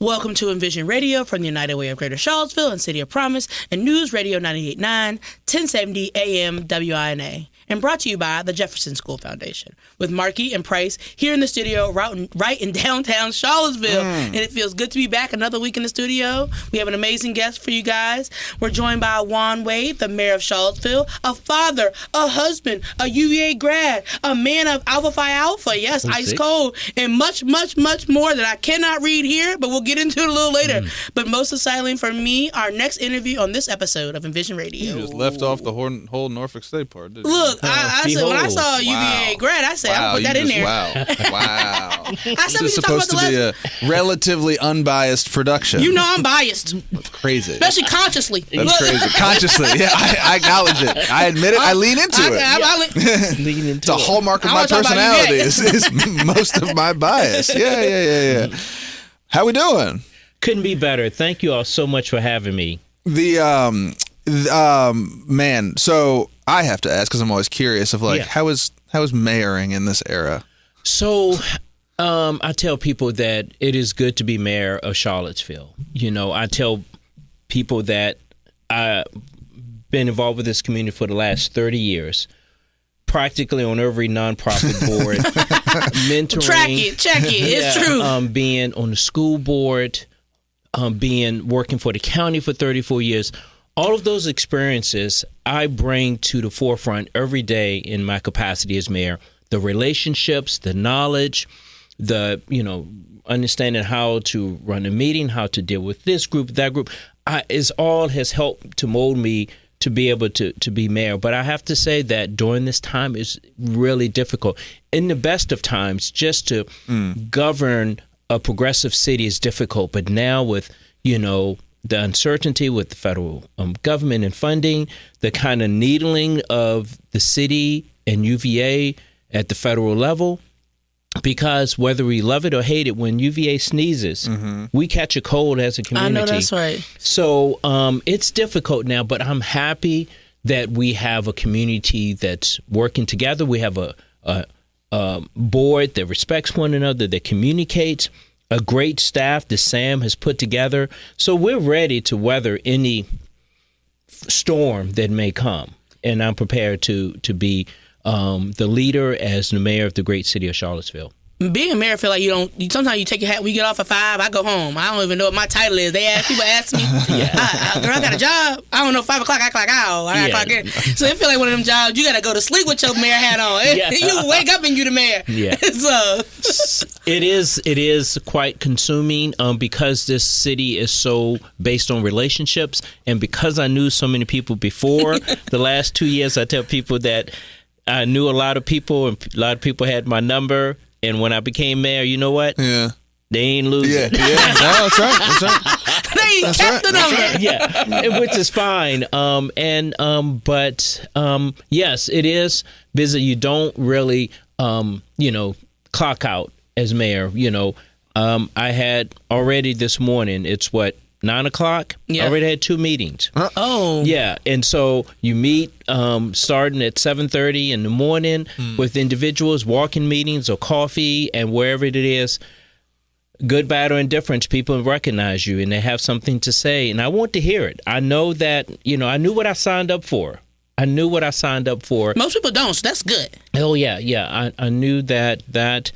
Welcome to Envision Radio from the United Way of Greater Charlottesville and City of Promise and News Radio 98.9, 1070 AM WINA. And brought to you by the Jefferson School Foundation with Marky and Price here in the studio right in downtown Charlottesville. And it feels good to be back another week in the studio. We have an amazing guest for you guys. We're joined by Juan Wade, the mayor of Charlottesville, a father, a husband, a UVA grad, a man of Alpha Phi Alpha, yes, ice cold, and much, much, much more that I cannot read here, but we'll get into it a little later. But most exciting for me, our next interview on this episode of Envision Radio. You just left off the whole Norfolk State part, didn't you? Look, I said, when I saw a UVA grad, I said, I'll put that in there. Wow. I said, This is supposed to be a relatively unbiased production. You know I'm biased. That's crazy. Especially consciously. That's crazy. Consciously. Yeah, I acknowledge it. I admit it. I lean into it. Lean into it's a hallmark of my personality is most of my bias. Yeah. How we doing? Couldn't be better. Thank you all so much for having me. Man, so I have to ask because I'm always curious of how is mayoring in this era? So I tell people that it is good to be mayor of Charlottesville. You know, I tell people that I've been involved with this community for the last 30 years, practically on every nonprofit board, mentoring. Check it. It's true. Being on the school board, working for the county for 34 years. All of those experiences I bring to the forefront every day in my capacity as mayor. The relationships, the knowledge, understanding how to run a meeting, how to deal with this group, that group, all has helped to mold me to be able to be mayor. But I have to say that during this time is really difficult. In the best of times, just to govern a progressive city is difficult. But now with, the uncertainty with the federal government and funding, the kind of needling of the city and UVA at the federal level, because whether we love it or hate it, when UVA sneezes, we catch a cold as a community. I know that's right. So it's difficult now, but I'm happy that we have a community that's working together. We have a board that respects one another, that communicates, a great staff that Sam has put together. So we're ready to weather any storm that may come. And I'm prepared to be the leader as the mayor of the great city of Charlottesville. Being a mayor, I feel like sometimes you take your hat, we get off at 5, I go home. I don't even know what my title is. People ask me, girl, I got a job. I don't know, 5 o'clock, I clock out. I clock in. So it feel like one of them jobs, you got to go to sleep with your mayor hat on. You wake up and you the mayor. Yeah. So It is quite consuming because this city is so based on relationships. And because I knew so many people before the last 2 years, I tell people that I knew a lot of people and a lot of people had my number. And when I became mayor, you know what? Yeah. They ain't losing. Yeah. No, that's right. They kept the number. Right. Yeah, which is fine. But yes, it is busy. You don't really, clock out as mayor. I had already this morning, it's 9 o'clock? Yeah. I already had 2 meetings. Oh. Yeah, and so you meet starting at 7:30 in the morning with individuals, walking meetings or coffee, and wherever it is, good, bad, or indifference, people recognize you and they have something to say, and I want to hear it. I know that, I knew what I signed up for. Most people don't, so that's good. Oh, yeah. I knew that,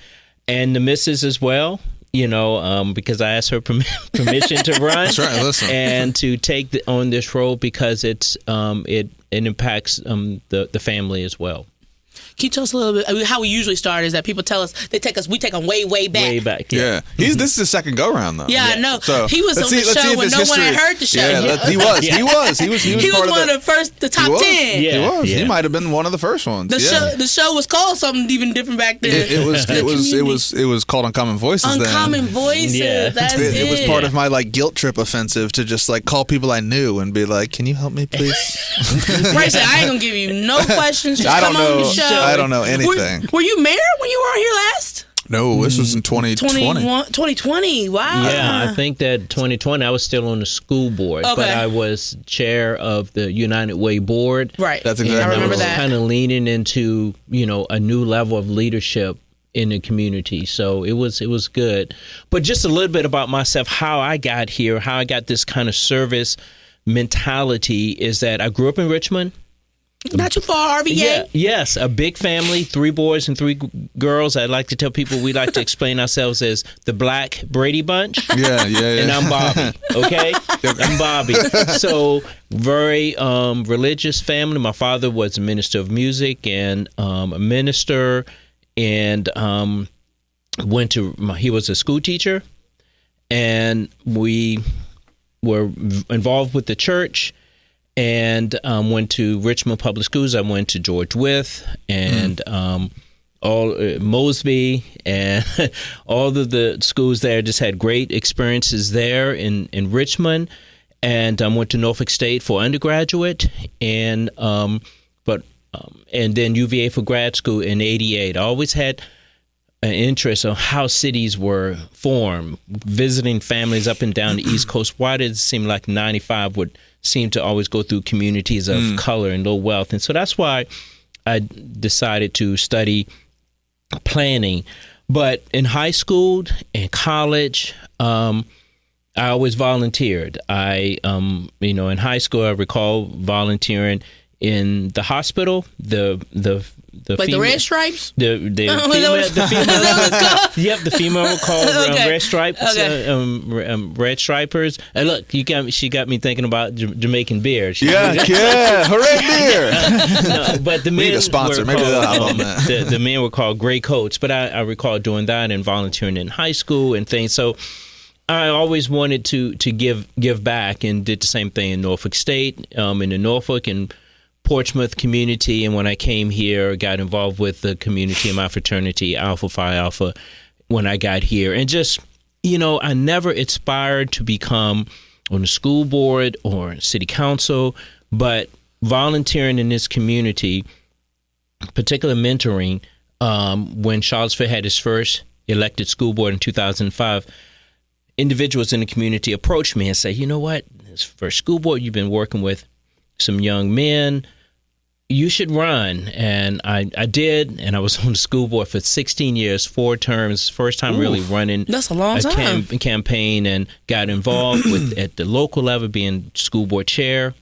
and the missus as well. Because I asked her permission to run. That's right. Listen, and to take on this role because it impacts the family as well. Can you tell us a little bit? How we usually start is that people tell us we take them way back. Way back. Yeah. This is his second go round though. Yeah, I know. So he was on the show when no one had heard the show. Yeah, he was. He was one of the top 10. Yeah. He was. Yeah. He might have been one of the first ones. The show was called something even different back then. It was called Uncommon Voices. Uncommon Voices. Yeah. That's it. It was part of my guilt trip offensive to just call people I knew and be like, "Can you help me, please?" Right. So I ain't gonna give you no questions. Just come on the show. I don't know anything. Were you mayor when you were on here last? No, this was in 2020. 2020, wow. Yeah, I think that 2020, I was still on the school board, but I was chair of the United Way board. Right. That's exactly I remember that. Kind of leaning into, a new level of leadership in the community. So it was good. But just a little bit about myself, how I got here, how I got this kind of service mentality is that I grew up in Richmond. Not too far, RVA. Yeah, yes, a big family, 3 boys and 3 girls. I like to tell people we like to explain ourselves as the Black Brady Bunch. Yeah. And I'm Bobby, okay? I'm Bobby. So very religious family. My father was a minister of music and a minister, and he was a school teacher, and we were involved with the church. And went to Richmond Public Schools. I went to George Wythe and Mosby and all of the schools there. Just had great experiences there in Richmond. And went to Norfolk State for undergraduate, and then UVA for grad school in '88. I always had an interest on how cities were formed, visiting families up and down the East Coast. Why did it seem like 95 would seem to always go through communities of color and low wealth? And so that's why I decided to study planning. But in high school and college, I always volunteered. In high school, I recall volunteering in the hospital, the like female, the Red Stripes? The female were called Red Stripes, Red Stripers. And look, she got me thinking about Jamaican beer. Hooray beer! No, but the men need a sponsor. Maybe they'll have on that. The men were called Gray Coats, but I recall doing that and volunteering in high school and things. So I always wanted to give back, and did the same thing in Norfolk State, in the Norfolk and Portsmouth community. And when I came here, got involved with the community in my fraternity, Alpha Phi Alpha, when I got here. And just, I never aspired to become on the school board or city council, but volunteering in this community, particularly mentoring, when Charlottesville had its first elected school board in 2005, individuals in the community approached me and said, you know what, this first school board, you've been working with some young men, you should run. And I did, and I was on the school board for 16 years, 4 terms, first time really running. That's a long time. Campaign, and got involved with at the local level being school board chair,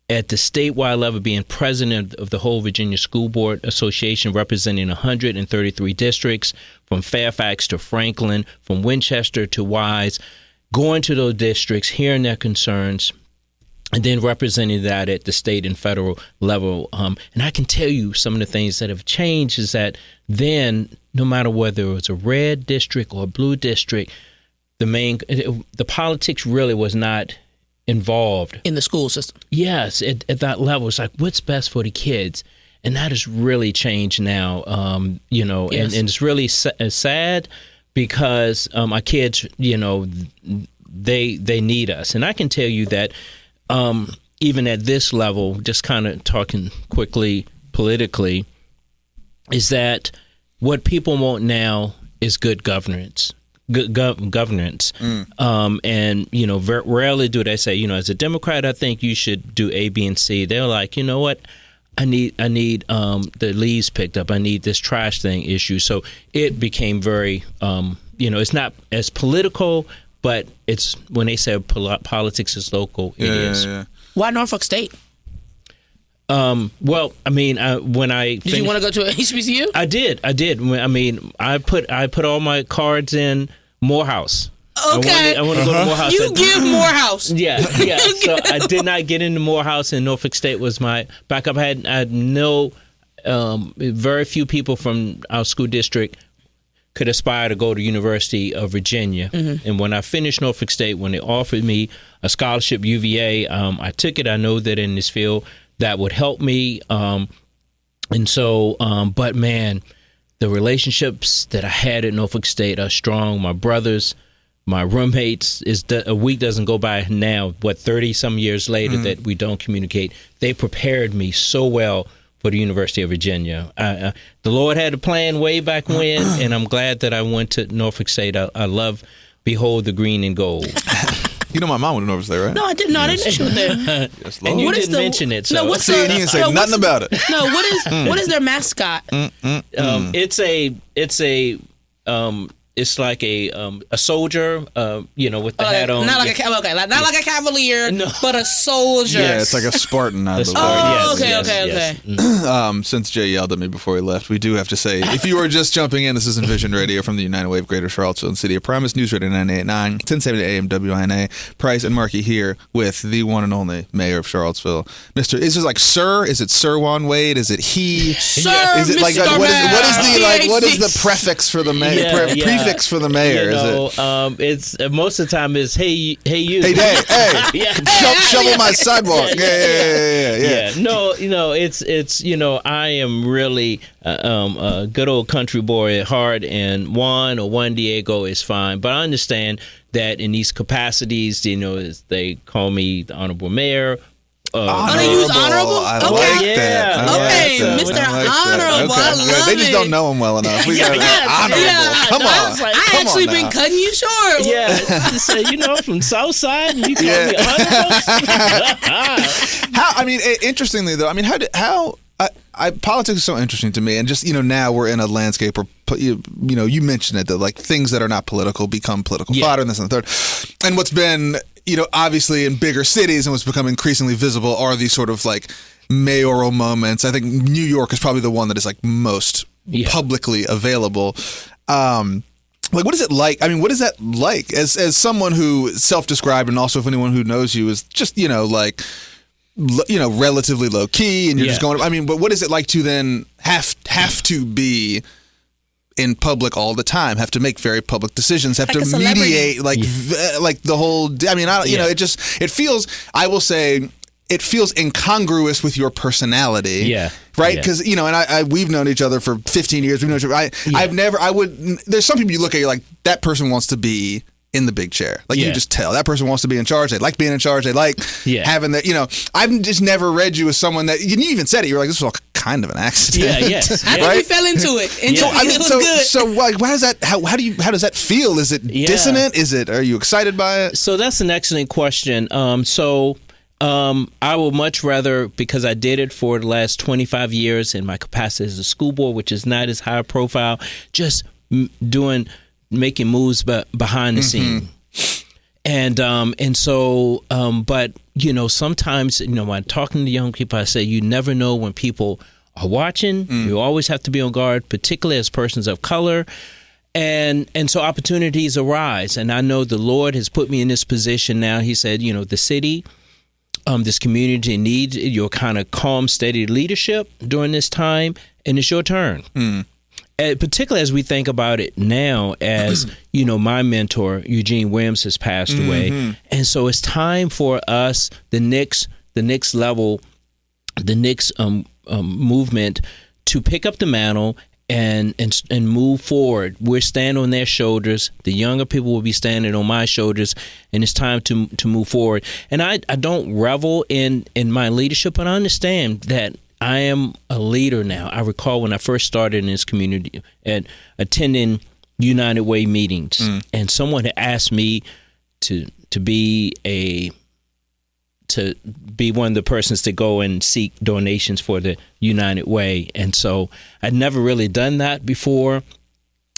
at the statewide level being president of the whole Virginia School Board Association, representing 133 districts from Fairfax to Franklin, from Winchester to Wise, going to those districts, hearing their concerns, and then representing that at the state and federal level. And I can tell you some of the things that have changed is that then, no matter whether it was a red district or a blue district, the politics really was not involved. In the school system. Yes, at that level. It's like, what's best for the kids? And that has really changed now, yes. and it's really sad because our kids, they need us. And I can tell you that even at this level, just kind of talking quickly politically, is that what people want now is good governance. Governance. And, rarely do they say, as a Democrat, I think you should do A, B, and C. They're like, you know what? I need the leaves picked up. I need this trash thing issue. So it became very, it's not as political, but it's when they say politics is local, it is. Yeah. Why Norfolk State? Well, I mean, when I did you want to go to HBCU? I did. I mean, I put all my cards in Morehouse. Okay. I want to go to Morehouse. You give Morehouse. Yeah. So I did not get into Morehouse, and Norfolk State was my backup. I had no, very few people from our school district could aspire to go to University of Virginia. Mm-hmm. And when I finished Norfolk State, when they offered me a scholarship UVA, I took it. I know that in this field that would help me. And so, but man, the relationships that I had at Norfolk State are strong. My brothers, my roommates, a week doesn't go by now, 30 some years later, that we don't communicate. They prepared me so well for the University of Virginia. The Lord had a plan way back when, and I'm glad that I went to Norfolk State. I love Behold the Green and Gold. You know my mom went over there, right? No, I didn't. No, I didn't know she was there. Yes, And Lord. you What is didn't mention it. So. No, what's See, the? you didn't say no, what's nothing about it. No, what is their mascot? It's like a soldier, with the hat on. Not like a cavalier, but a soldier. Yeah, it's like a Spartan, I believe. Oh, Yes, okay. yes. Since Jay yelled at me before he left, we do have to say, if you are just jumping in, this is Envision Radio from the United Way of Greater Charlottesville and City of Promise, News Radio 98.9, 1070 AM WINA. Price and Markey here with the one and only Mayor of Charlottesville, Mr. Is it like Sir? Is it Sir Juan Wade? Is it he? Sir, Is it like Mr. what is the prefix for the mayor? Prefix for the mayor? It's most of the time is hey you. Hey, Yeah. shovel my sidewalk. Yeah. No, it's I am really a good old country boy at heart, and Juandiego is fine. But I understand that in these capacities, they call me the honorable mayor. They use honorable? I Okay. like that. Okay, Mr. Honorable. I love They just it. don't know him well enough. We got honorable. Yeah, Come on. I actually been cutting you short. Yeah, just say from South Side, and you call me honorable. Interestingly though, politics is so interesting to me, and just now we're in a landscape where you mentioned it, that like things that are not political become political fodder, and this and the third. And what's been obviously in bigger cities and what's become increasingly visible are these sort of like mayoral moments. I think New York is probably the one that is like most publicly available. Like, what is it like? I mean, what is that like as someone who self-described, and also if anyone who knows you is just relatively low key, and you're just going. I mean, but what is it like to then have to be in public all the time, have to make very public decisions, have like to mediate, like the whole. I mean, it feels. I will say, it feels incongruous with your personality. Yeah. Right. Because and we've known each other for 15 years. We've known each other. There's some people you look at, you're like, that person wants to be in the big chair. Like, you just tell that person wants to be in charge. They like being in charge. They like having that. I've just never read you as someone that, you even said it. You were like, this was all kind of an accident. I think we fell into it. It was good. So like, how does that feel? Is it dissonant? Are you excited by it? So that's an excellent question. I would much rather, because I did it for the last 25 years in my capacity as a school board, which is not as high profile, just making moves behind the scene. And so but sometimes when I'm talking to young people, I say you never know when people are watching. You always have to be on guard, particularly as persons of color. And so opportunities arise, and I know the Lord has put me in this position now. He said, the city, this community needs your kind of calm, steady leadership during this time, and it's your turn. Particularly as we think about it now, as my mentor Eugene Williams has passed away, and so it's time for us, the next level, the next movement, to pick up the mantle and move forward. We're standing on their shoulders. The younger people will be standing on my shoulders, and it's time to move forward. And I don't revel in my leadership, but I understand that I am a leader now. I recall when I first started in this community and attending United Way meetings, and someone had asked me to be one of the persons to go and seek donations for the United Way. And so I'd never really done that before.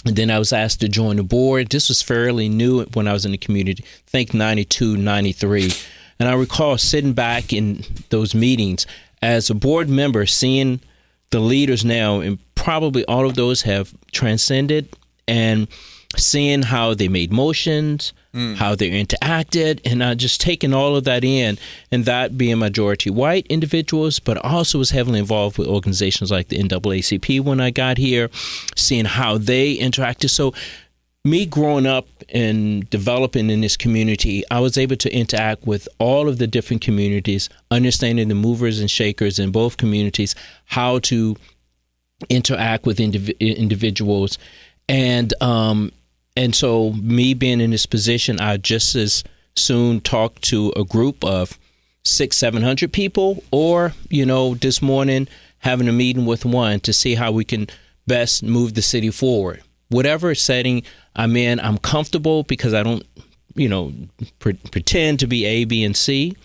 And then I was asked to join the board. This was fairly new when I was in the community, I think 92, 93. And I recall sitting back in those meetings as a board member, seeing the leaders now, and probably all of those have transcended, and seeing how they made motions, how they interacted, and I just taking all of that in, and that being majority white individuals, but also was heavily involved with organizations like the NAACP when I got here, seeing how they interacted. So me growing up and developing in this community, I was able to interact with all of the different communities, understanding the movers and shakers in both communities, how to interact with individuals. And so me being in this position, I just as soon talk to a group of 600-700 people, or, this morning having a meeting with one to see how we can best move the city forward. Whatever setting I'm in, I'm comfortable because I don't pretend to be A, B, and C.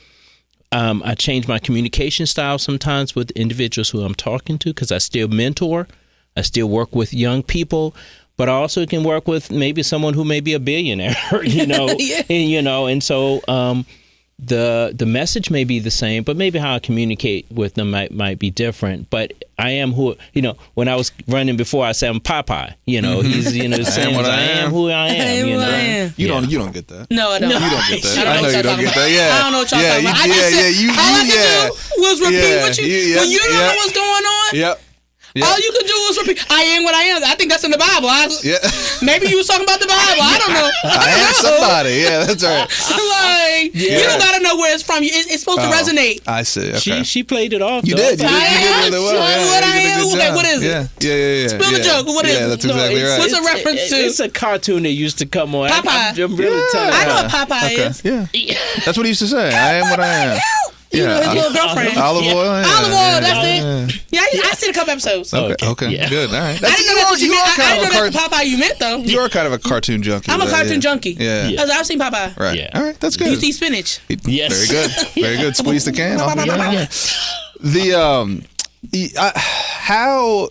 I change my communication style sometimes with individuals who I'm talking to because I still mentor. I still work with young people, but I also can work with maybe someone who may be a billionaire, yeah. And so the message may be the same, but maybe how I communicate with them might be different. But I am who, when I was running before, I said I'm Popeye. He's, saying I am who I am. You don't get that. No, I don't. You don't get that. I know you don't get that. Yeah. I don't know what y'all talking about. All I could do was repeat what you, when you don't know what's going on. Yep. Yeah. All you can do is repeat, I am what I am. I think that's in the Bible. Maybe you was talking about the Bible. I don't know. I am somebody. Yeah, that's right. You don't got to know where it's from. It's supposed to resonate. I see. Okay. She played it off. You did. You did really well. What I am. Okay, what is it? Yeah. Spill the joke. What is it? Yeah, that's exactly right. What's a reference to? It's a cartoon that used to come on. Popeye. I'm really telling you. I know what Popeye is. Yeah. That's what he used to say. I am what I am. His little girlfriend. Olive oil. Olive oil. That's it. Yeah, I seen a couple episodes. Okay. Yeah. Good. All right. I didn't know that's what you meant. I didn't know that's Popeye you meant though. You are kind of a cartoon junkie. I'm a cartoon junkie. Yeah. I've seen Popeye. Right. Yeah. All right. That's good. You eat spinach. Yes. Very good. Very good. Squeeze the can. How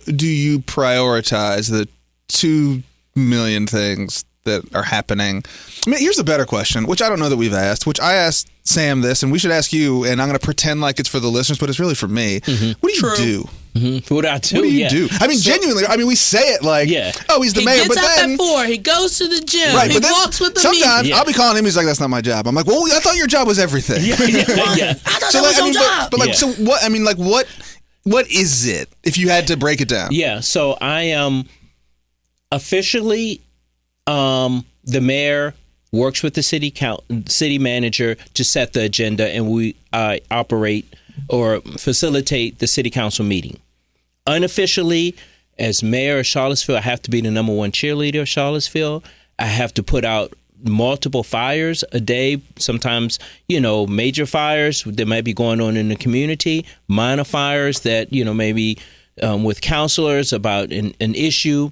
do you prioritize the 2 million things that are happening? I mean, here's a better question, which I don't know that we've asked, which I asked Sam this, and we should ask you, and I'm going to pretend like it's for the listeners, but it's really for me. Mm-hmm. What do you do? Mm-hmm. What do you do? I mean, genuinely, we say it like, he's the mayor, but then... He gets up at 4, he goes to the gym, right, he walks with the sometimes I'll be calling him, he's like, that's not my job. I'm like, well, I thought your job was everything. I thought that was your job. But so what, what is it, if you had to break it down? Yeah, so I am officially... the mayor works with the city manager to set the agenda, and we operate or facilitate the city council meeting. Unofficially, as mayor of Charlottesville, I have to be the number one cheerleader of Charlottesville. I have to put out multiple fires a day, sometimes, major fires that might be going on in the community, minor fires that, maybe with counselors about an issue,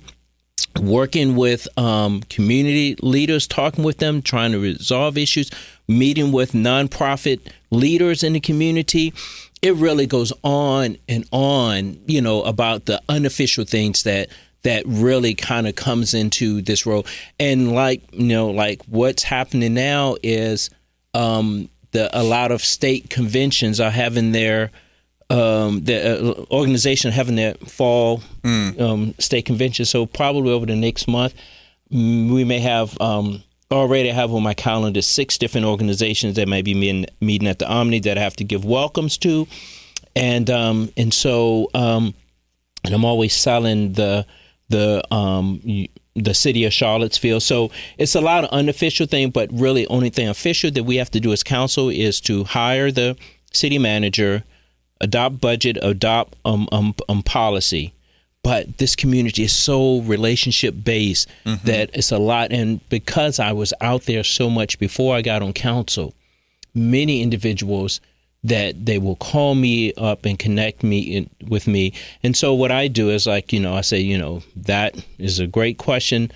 working with community leaders, talking with them, trying to resolve issues, meeting with nonprofit leaders in the community. It really goes on and on, about the unofficial things that really kind of comes into this role. And like what's happening now is a lot of state conventions are having their the organization having their fall state convention. So probably over the next month, we may have already have on my calendar 6 different organizations that may be meeting at the Omni that I have to give welcomes to, and so I'm always selling the city of Charlottesville. So it's a lot of unofficial thing, but really only thing official that we have to do as council is to hire the city manager, adopt budget, adopt policy. But this community is so relationship based that it's a lot. And because I was out there so much before I got on council, many individuals that they will call me up and connect me with me. And so what I do is I say, that is a great question.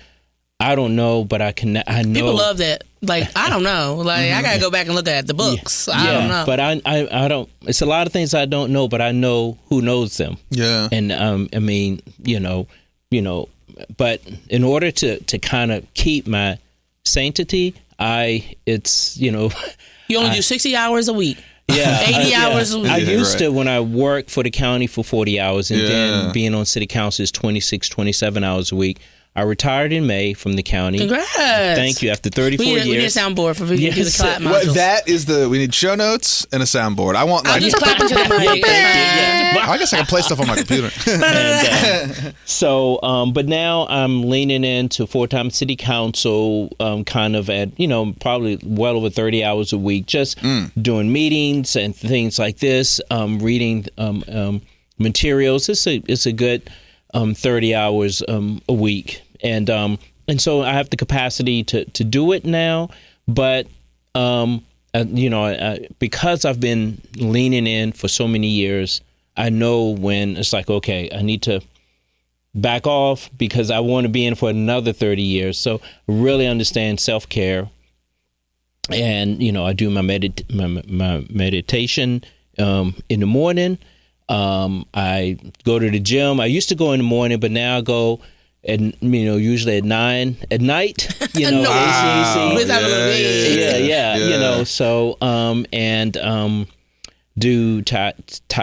I don't know, but I know. People love that. Like, I don't know. Like, I got to go back and look at the books. I don't know. But I don't. It's a lot of things I don't know, but I know who knows them. Yeah. And, but in order to kind of keep my sanctity, You only do 60 hours a week. Yeah. 80 hours a week. I used to when I worked for the county for 40 hours and then being on city council is 26, 27 hours a week. I retired in May from the county. Congrats. Thank you. After 34 years. We need a soundboard for people to do the clap modules. That is we need show notes and a soundboard. I want I'll just clap into that mic. I guess I can play stuff on my computer. But now I'm leaning into full-time city council, kind of at, probably well over 30 hours a week, just doing meetings and things like this, reading materials. It's a good 30 hours a week. And so I have the capacity to do it now, but because I've been leaning in for so many years, I know when it's like, okay, I need to back off because I want to be in for another 30 years. So really understand self-care and I do my meditation in the morning. I go to the gym. I used to go in the morning, but now I go and usually at 9 at night. Wow. Yeah. So do tai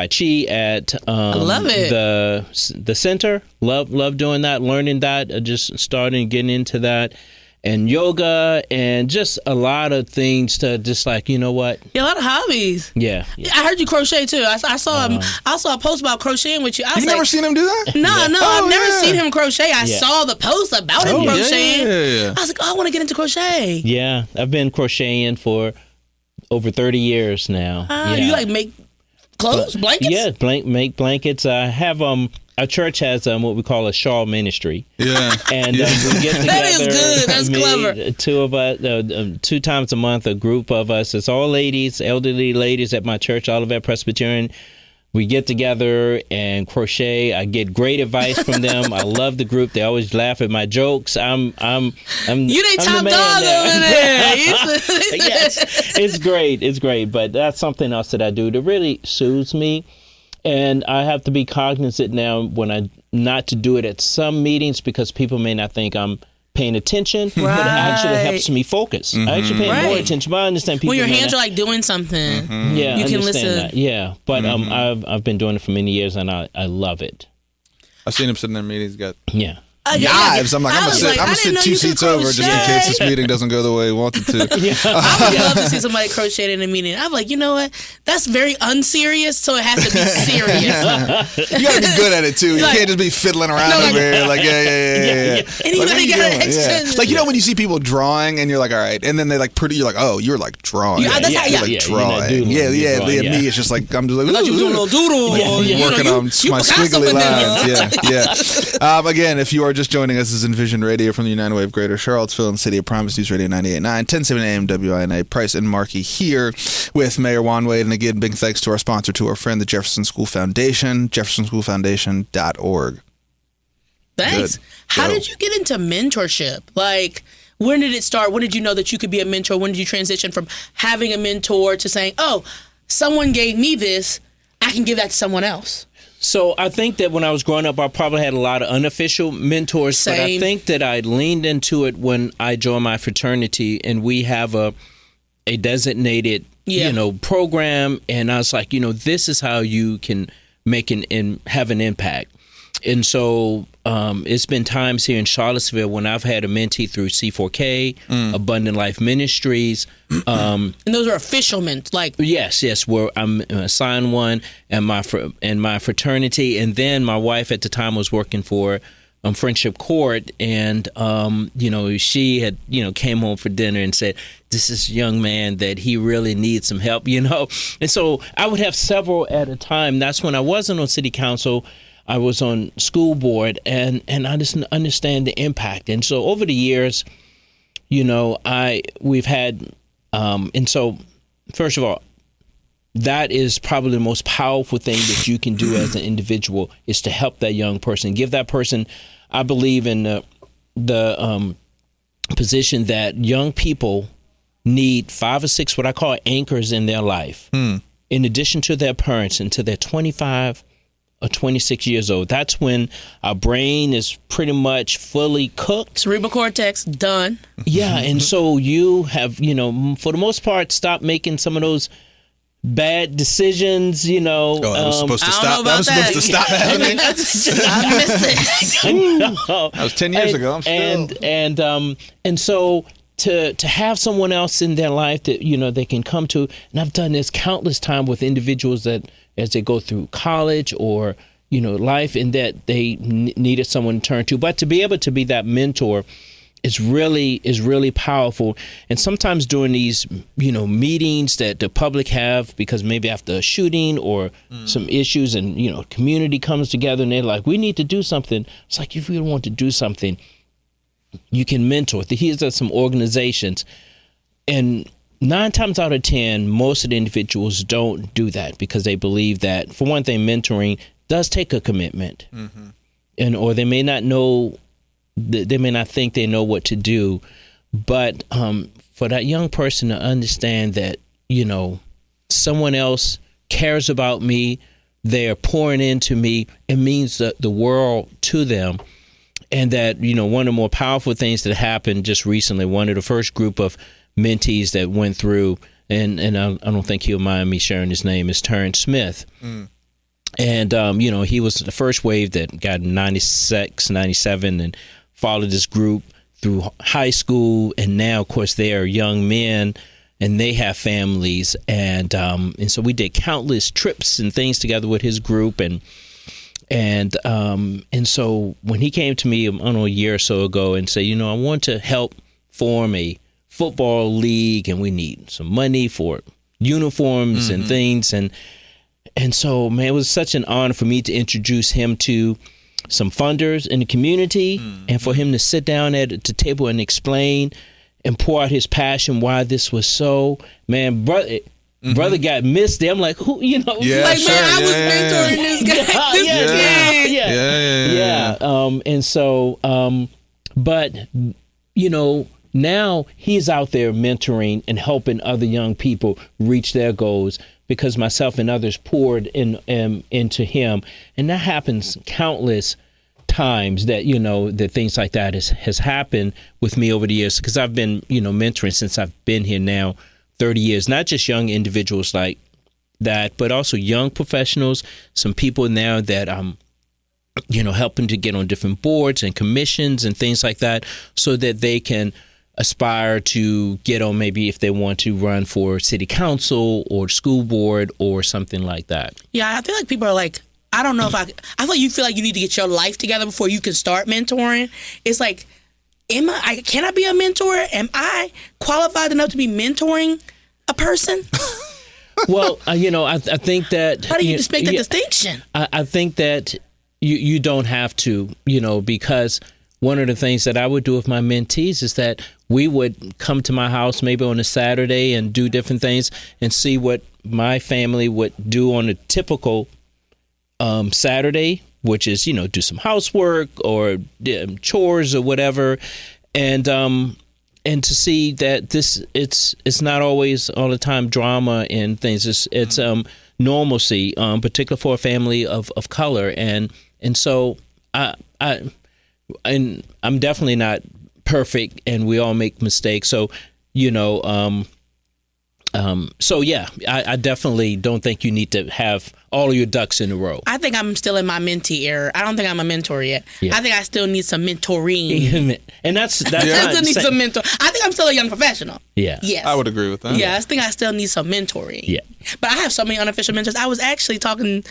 chi at I love it. the center. Love doing that, learning that, just starting getting into that. And yoga and just a lot of things to just like, you know what? Yeah, a lot of hobbies. Yeah. I heard you crochet too. I saw him. I saw a post about crocheting with you. I was never seen him do that? No, I've never seen him crochet. I saw the post about him crocheting. Yeah. I was like, I want to get into crochet. Yeah, I've been crocheting for over 30 years now. You like make clothes, blankets? Yeah, make blankets. I have our church has what we call a shawl ministry. Yeah. And we get together. That is good. That's clever. Two of us, 2 times a month, a group of us. It's all ladies, elderly ladies at my church, Olivet Presbyterian. We get together and crochet. I get great advice from them. I love the group. They always laugh at my jokes. I'm you ain't top dog over there. Yes, it's great. It's great. But that's something else that I do that really soothes me. And I have to be cognizant now not to do it at some meetings because people may not think I'm paying attention, but it actually helps me focus. I actually pay more attention, but I understand people. When your hands are like doing something, yeah, you I can understand listen. that. Yeah, but I've been doing it for many years and I love it. I've seen him sitting in meetings. Got knives. I'm like, I'm gonna sit 2 seats over just in case this meeting doesn't go the way he wanted to. I would love to see somebody crochet in a meeting. I'm like, you know what? That's very unserious, so it has to be serious. You gotta be good at it too. You can't just be fiddling around over here. Like, yeah. Anybody got an extra? Like, when you see people drawing and you're like, all right, and then they like you're like, oh, you're like drawing. That's how you're like drawing. Me, it's just like I'm just like, I thought you were doing a little doodle. Working on my squiggly lines. Yeah. Again, if you are just joining us, this is Envision Radio from the United Way of Greater Charlottesville and City of Promise News Radio 98.9, 1070 AM WINA. Price and Markey here with Mayor Juan Wade. And again, big thanks to our sponsor, to our friend, the Jefferson School Foundation, jeffersonschoolfoundation.org. Thanks. How did you get into mentorship? Like, when did it start? When did you know that you could be a mentor? When did you transition from having a mentor to saying, oh, someone gave me this, I can give that to someone else? So I think that when I was growing up, I probably had a lot of unofficial mentors. Same. But I think that I leaned into it when I joined my fraternity, and we have a designated program, and I was like, this is how you can make have an impact. And so it's been times here in Charlottesville when I've had a mentee through C4K, Abundant Life Ministries. And those are official like Yes, where I'm assigned one and my fraternity, and then my wife at the time was working for Friendship Court, and she had came home for dinner and said, this is a young man that he really needs some help, and so I would have several at a time. That's when I wasn't on city council. I was on school board, and I just understand the impact. And so over the years, we've had, and so first of all, that is probably the most powerful thing that you can do as an individual, is to help that young person, give that person. I believe in the position that young people need 5 or 6 what I call anchors in their life, in addition to their parents, until they're 25 or 26 years old. That's when our brain is pretty much fully cooked. Cerebral cortex, done. Yeah, and so you have, for the most part, stopped making some of those bad decisions, that was supposed to stop. That was supposed to stop happening. I missed it. That was 10 years ago. I'm still. And so to have someone else in their life that they can come to, and I've done this countless time with individuals that as they go through college or life, and that they needed someone to turn to, but to be able to be that mentor is really powerful. And sometimes during these meetings that the public have, because maybe after a shooting or some issues, and community comes together and they're like, we need to do something. It's like, if you want to do something, you can mentor. Here's some organizations, and 9 times out of 10, most of the individuals don't do that because they believe that, for one thing, mentoring does take a commitment, or they may not know, they may not think they know what to do. But for that young person to understand that, someone else cares about me, they're pouring into me, it means the world to them. And that, one of the more powerful things that happened just recently, one of the first group of mentees that went through, and I don't think he'll mind me sharing his name, is Terrence Smith. And, he was the first wave that got 96, 97 and followed this group through high school. And now, of course, they are young men and they have families. And so we did countless trips and things together with his group. And so when he came to me, I don't know, a year or so ago and said, I want to help form a football league and we need some money for uniforms and things. And so, man, it was such an honor for me to introduce him to some funders in the community and for him to sit down at the table and explain and pour out his passion why this was so, man, brother got missed there. I'm like, who, Yeah, like, man, I was mentoring this guy. Yeah. And so, but, now he's out there mentoring and helping other young people reach their goals because myself and others poured into him. And that happens countless times that, that things like that has happened with me over the years because I've been, mentoring since I've been here now 30 years, not just young individuals like that, but also young professionals, some people now that I'm, helping to get on different boards and commissions and things like that so that they can aspire to get on maybe if they want to run for city council or school board or something like that. Yeah, I feel like people are like, I don't know if I feel like you feel like you need to get your life together before you can start mentoring. It's like, can I be a mentor? Am I qualified enough to be mentoring a person? Well, I think that... How do you just make the distinction? I think that you don't have to, because one of the things that I would do with my mentees is that we would come to my house maybe on a Saturday and do different things and see what my family would do on a typical Saturday, which is, do some housework or chores or whatever. And to see that it's not always all the time drama and things. It's normalcy, particularly for a family of color. And so and I'm definitely not perfect, and we all make mistakes. So, I definitely don't think you need to have all of your ducks in a row. I think I'm still in my mentee era. I don't think I'm a mentor yet. Yeah. I think I still need some mentoring. And that's I still need some mentor. I think I'm still a young professional. Yeah. Yes. I would agree with that. Yeah, I think I still need some mentoring. Yeah. But I have so many unofficial mentors. I was actually talking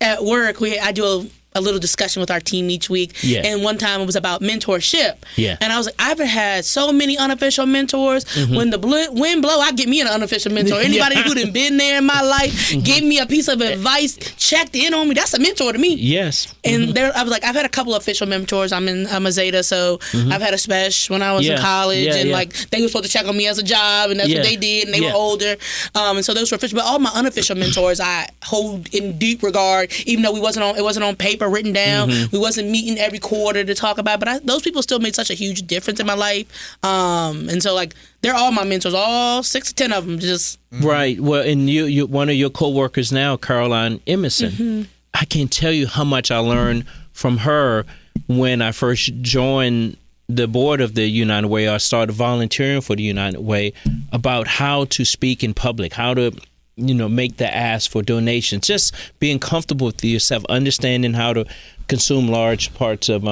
at work. I do a little discussion with our team each week. Yeah. And one time it was about mentorship. Yeah. And I was like, I've had so many unofficial mentors. When the wind blow, I get me an unofficial mentor. Anybody who done been there in my life, gave me a piece of advice, checked in on me, that's a mentor to me. Yes. And I was like, I've had a couple of official mentors. I'm a Zeta, so I've had a special when I was in college, and like they were supposed to check on me as a job, and that's what they did, and they were older. And so those were official. But all my unofficial mentors I hold in deep regard, even though it wasn't on paper written down. We wasn't meeting every quarter to talk about, but those people still made such a huge difference in my life. And so like they're all my mentors, all 6 to 10 of them. Just right. Well, and you one of your coworkers now, Caroline Emerson. I can't tell you how much I learned from her when I first joined the board of the United Way. I started volunteering for the United Way about how to speak in public, how to make the ask for donations, just being comfortable with yourself, understanding how to consume large parts of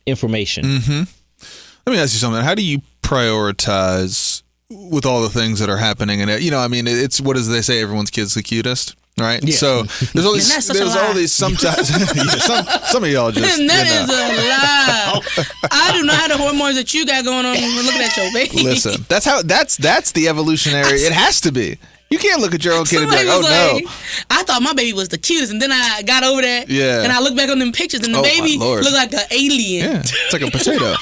information. Let me ask you something. How do you prioritize with all the things that are happening? And it's what does they say? Everyone's kid's the cutest, right? Yeah. So there's all these sometimes. Some of y'all just. And that is a lie. I do not have the hormones that you got going on. Looking at your baby. Listen, that's the evolutionary. It has to be. You can't look at your own kid and be like, Somebody oh was no. I thought my baby was the cutest, and then I got over that. Yeah. And I looked back on them pictures, and the Oh, baby my Lord. looked like an alien. Yeah, it's like a potato.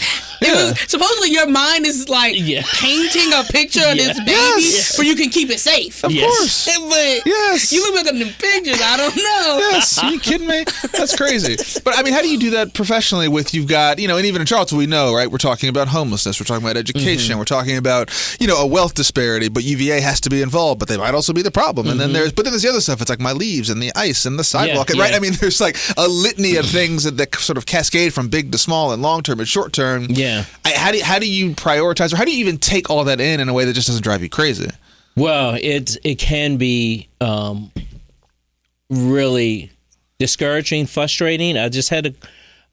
Supposedly your mind is like painting a picture of this baby where you can keep it safe. Of course. But you look back at them pictures, I don't know. Yes, are you kidding me? That's crazy. But I mean, how do you do that professionally with, you've got, and even in Charlottesville, we know, right? We're talking about homelessness, we're talking about education, we're talking about, a wealth disparity, but UVA has to be involved, but they might also be the problem. And then there's the other stuff. It's like my leaves and the ice and the sidewalk, right? I mean, there's like a litany of things that sort of cascade from big to small and long term and short term. Yeah. How do you prioritize, or how do you even take all that in a way that just doesn't drive you crazy? Well, it can be really discouraging, frustrating. I just had a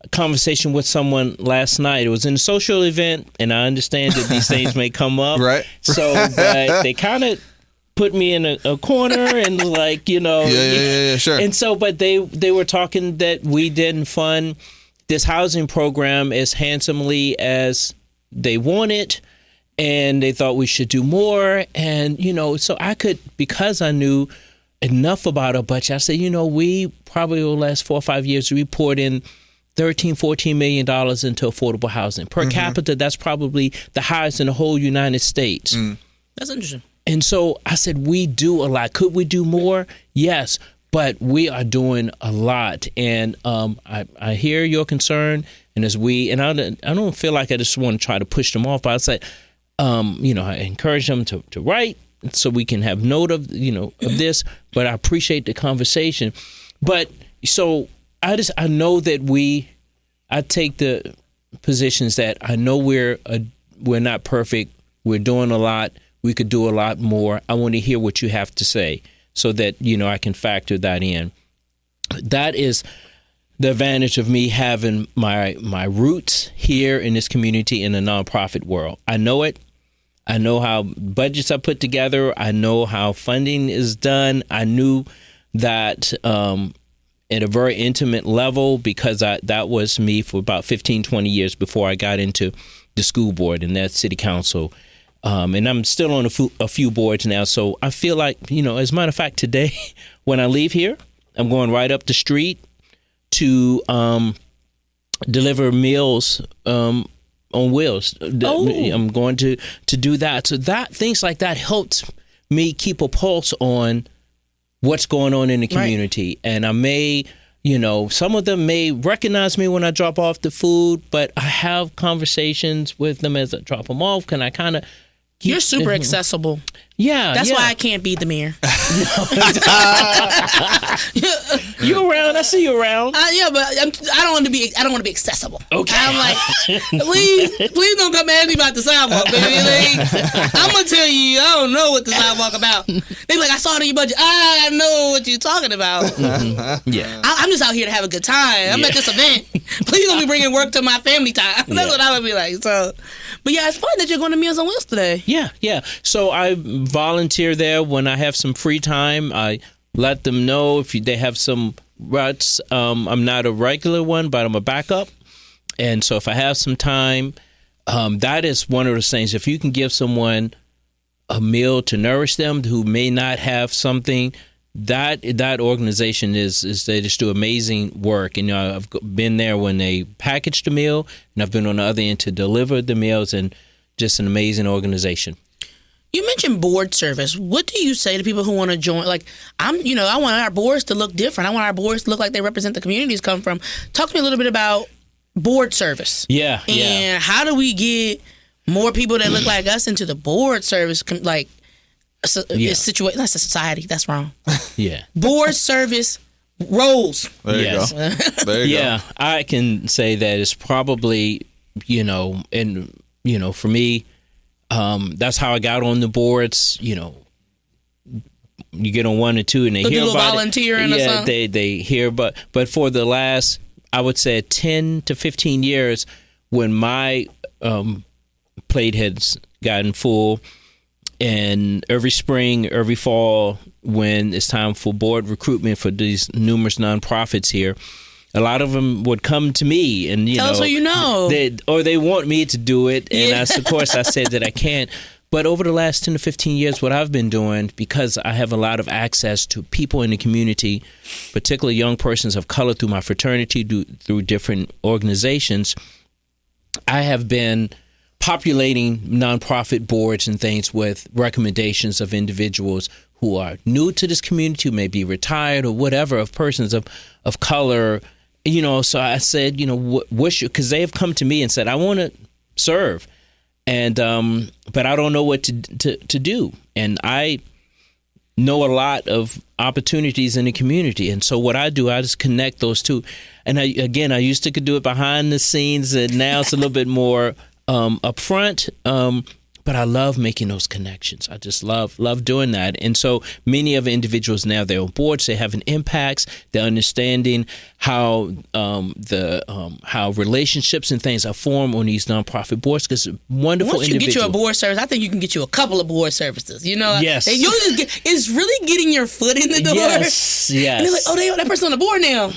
conversation with someone last night. It was in a social event, and I understand that these things may come up. Right. So, but they kind of put me in a corner and like, Yeah, sure. And so, but they were talking that we didn't fund this housing program as handsomely as they wanted, and they thought we should do more. And, so I could, because I knew enough about our budget, I said, we probably over the last 4 or 5 years, we poured in $13-14 million into affordable housing. Per capita, that's probably the highest in the whole United States. That's interesting. And so I said, we do a lot. Could we do more? Yes, but we are doing a lot. And I hear your concern, and I don't feel like I just want to try to push them off, but I said, I encourage them to write so we can have note of, of this, but I appreciate the conversation. But so I know that I take the positions that I know we're not perfect. We're doing a lot. We could do a lot more. I want to hear what you have to say so that, I can factor that in. That is the advantage of me having my roots here in this community in the nonprofit world. I know it. I know how budgets are put together. I know how funding is done. I knew that at a very intimate level because that was me for about 15, 20 years before I got into the school board and that city council. And I'm still on a few boards now. So I feel like, as a matter of fact, today, when I leave here, I'm going right up the street to deliver meals on wheels. I'm going to do that. So things like that helps me keep a pulse on what's going on in the community. Right. And I may, some of them may recognize me when I drop off the food, but I have conversations with them as I drop them off. Can I kind of You're super accessible. Yeah. That's why I can't be the mayor. You around? I see you around. Yeah, but I don't want to be. I don't want to be accessible. Okay. I'm like, please don't come ask me about the sidewalk, baby. I'm gonna tell you, I don't know what the sidewalk about. They be like, I saw it in your budget. I know what you're talking about. Mm-hmm. Yeah. I'm just out here to have a good time. I'm at this event. Please don't be bringing work to my family time. That's what I would be like. So, but yeah, it's fun that you're going to Meals on Wheels today. Yeah. So I volunteer there when I have some free time. I let them know if they have some ruts. I'm not a regular one, but I'm a backup. And so if I have some time, that is one of those things. If you can give someone a meal to nourish them who may not have something, that organization they just do amazing work. And I've been there when they package the meal, and I've been on the other end to deliver the meals, and just an amazing organization. You mentioned board service. What do you say to people who want to join? Like, I want our boards to look different. I want our boards to look like they represent the communities come from. Talk to me a little bit about board service. Yeah. And how do we get more people that look like us into the board service? Like, situation. That's a society. That's wrong. Yeah. Board service roles. There you go. There you go. I can say that it's probably, for me, that's how I got on the boards. You get on 1 or 2 and they hear about volunteering it. Or something? They hear, but for the last, I would say 10 to 15 years, when my plate has gotten full, and every spring, every fall, when it's time for board recruitment for these numerous nonprofits here, a lot of them would come to me and, Tell us who you know. They want me to do it. And of course I said that I can't. But over the last 10 to 15 years, what I've been doing, because I have a lot of access to people in the community, particularly young persons of color through my fraternity, through different organizations, I have been populating nonprofit boards and things with recommendations of individuals who are new to this community, who may be retired or whatever, of persons of color. So I said, because they have come to me and said, I want to serve. And but I don't know what to do, and I know a lot of opportunities in the community, and so what I do, I just connect those two. And I used to could do it behind the scenes, and now it's a little bit more upfront. But I love making those connections. I just love doing that. And so many of the individuals now, they're on boards, they're having impacts, they're understanding how how relationships and things are formed on these nonprofit boards. Because wonderful Once you get you a board service, I think you can get you a couple of board services. Yes. It's really getting your foot in the door. Yes. And they're like, that person's on the board now.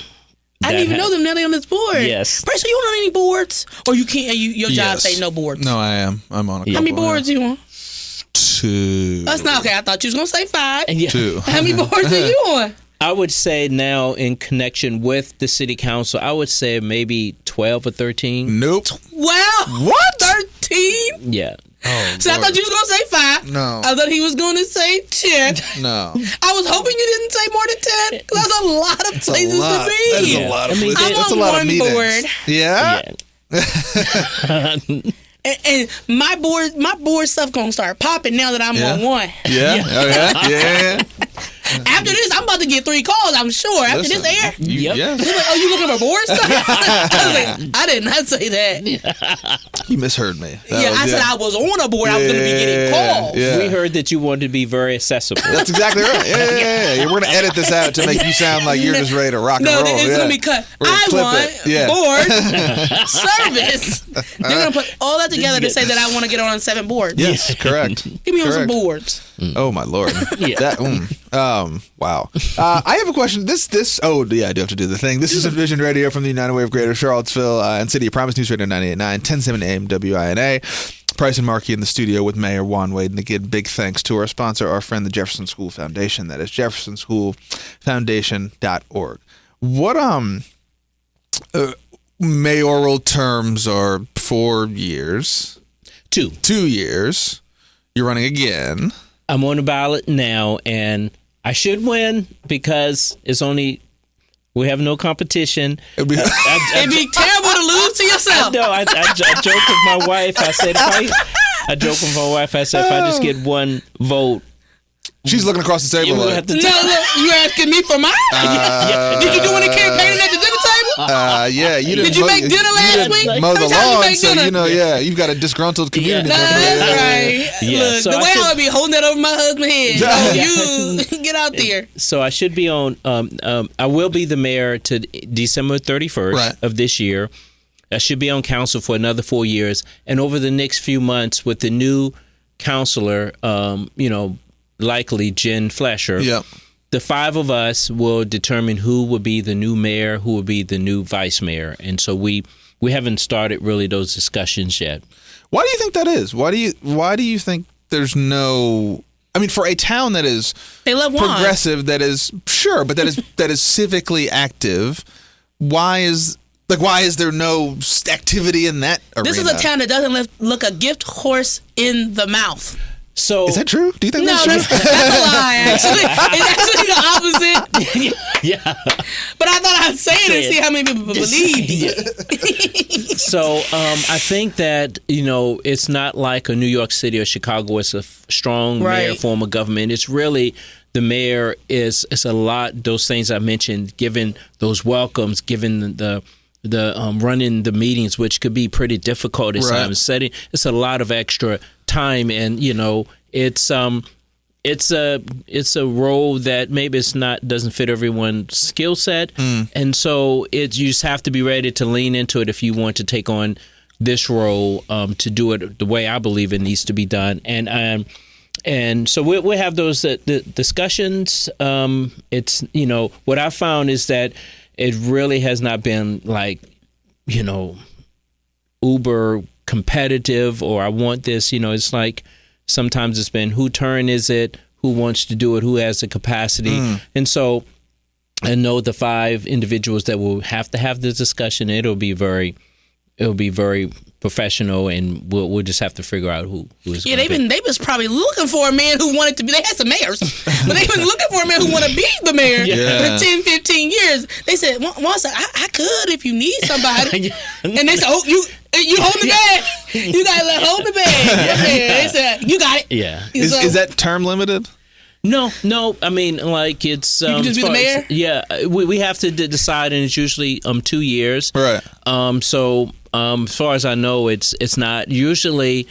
I didn't even know them. Now they're on this board. Yes. Bryce, are you on any boards? Or you can't? Your job say no boards? No, I am. I'm on a couple. How many boards you on? 2. That's not okay. I thought you was gonna say 5. Yeah. 2. How many boards are you on? I would say now, in connection with the city council, I would say maybe 12 or 13. Nope. Wow. What? 13? Yeah. Oh, So Lord. I thought you was gonna say 5. No. I thought he was gonna say 10. No. I was hoping you didn't say more than 10. Because that's a lot of places to be. That is Yeah. a lot of I mean, places. I'm That's a on lot of one meetings. board. Yeah? And my board stuff gonna start popping now that I'm on one. Yeah. Yeah. After this, I'm about to get 3 calls, I'm sure. After Listen, this air. Yep. Yes. He's like, oh, you looking for board stuff? I was like, I did not say that. You misheard me. I said I was on a board. I was going to be getting calls. Yeah. We heard that you wanted to be very accessible. That's exactly right. Yeah. We're going to edit this out to make you sound like you're just ready to rock and roll. No, it's going to be cut. I want board service. They're going to put all that together to say that I want to get on 7 boards. Yes, correct. Give me on some boards. Oh my Lord. Yeah. Wow. I have a question. I do have to do the thing. This is Envision Radio from the United Way of Greater Charlottesville and City of Promise News Radio 98.9, 1070 AM WINA. Price and Markey in the studio with Mayor Juan Wade. And again, big thanks to our sponsor, our friend, the Jefferson School Foundation. That is jeffersonschoolfoundation.org. What mayoral terms are 4 years? 2. 2 years. You're running again. I'm on the ballot now, and I should win because we have no competition. It'd be It'd be terrible to lose to yourself. No, I joke with my wife. I said, if I just get 1 vote, She's looking across the table. you will Like, have to. No, look, you asking me for mine? Did you do any campaigning at the dinner table? yeah, you didn't. Did you make dinner last week? Mow the Every time you lawn, make so dinner. you've got a disgruntled community. No, member. that's right. Yeah, Look, so the I way should- I would be holding that over my husband's head. Oh, you get out there. So I should be on. I will be the mayor to December 31st of this year. I should be on council for another 4 years, and over the next few months with the new counselor, likely Jen Flesher. Yep. The 5 of us will determine who will be the new mayor, who will be the new vice mayor, and so we haven't started really those discussions yet. Why do you think that is? Why do you think there's no? I mean, for a town that is They love wine. progressive, that is sure, but that is civically active. Why is there no activity in that arena? This is a town that doesn't look a gift horse in the mouth. So Is that true? Do you think No, that's true? that's a lie, actually. It's actually the opposite. yeah. But I thought I'd say it and Say it. see how many people believe it. So I think that, it's not like a New York City or Chicago. It's a strong mayor form of government. It's really the mayor is a lot, those things I mentioned, giving those welcomes, giving the running the meetings, which could be pretty difficult at times. It's a lot of extra time, and it's a role that maybe doesn't fit everyone's skill set, and so you just have to be ready to lean into it if you want to take on this role, to do it the way I believe it needs to be done, and so we'll have those the discussions. It's what I found is that it really has not been like uber competitive, or I want this. It's like Sometimes it's been who turn is it, who wants to do it, who has the capacity. And so I know the 5 individuals that will have to have this discussion. It'll be very professional, and we'll just have to figure out who is. Yeah, they was probably looking for a man who wanted to be. They had some mayors, but they've been looking for a man who want to be the mayor for 10, 15 years. They said once I could if you need somebody, and they said, oh, you hold the bag. You gotta hold the bag. They said you got it. Yeah. Is that term limited? No. I mean, like it's. You can just be the mayor. Yeah, we have to decide, and it's usually 2 years. Right. So as far as I know, it's not usually.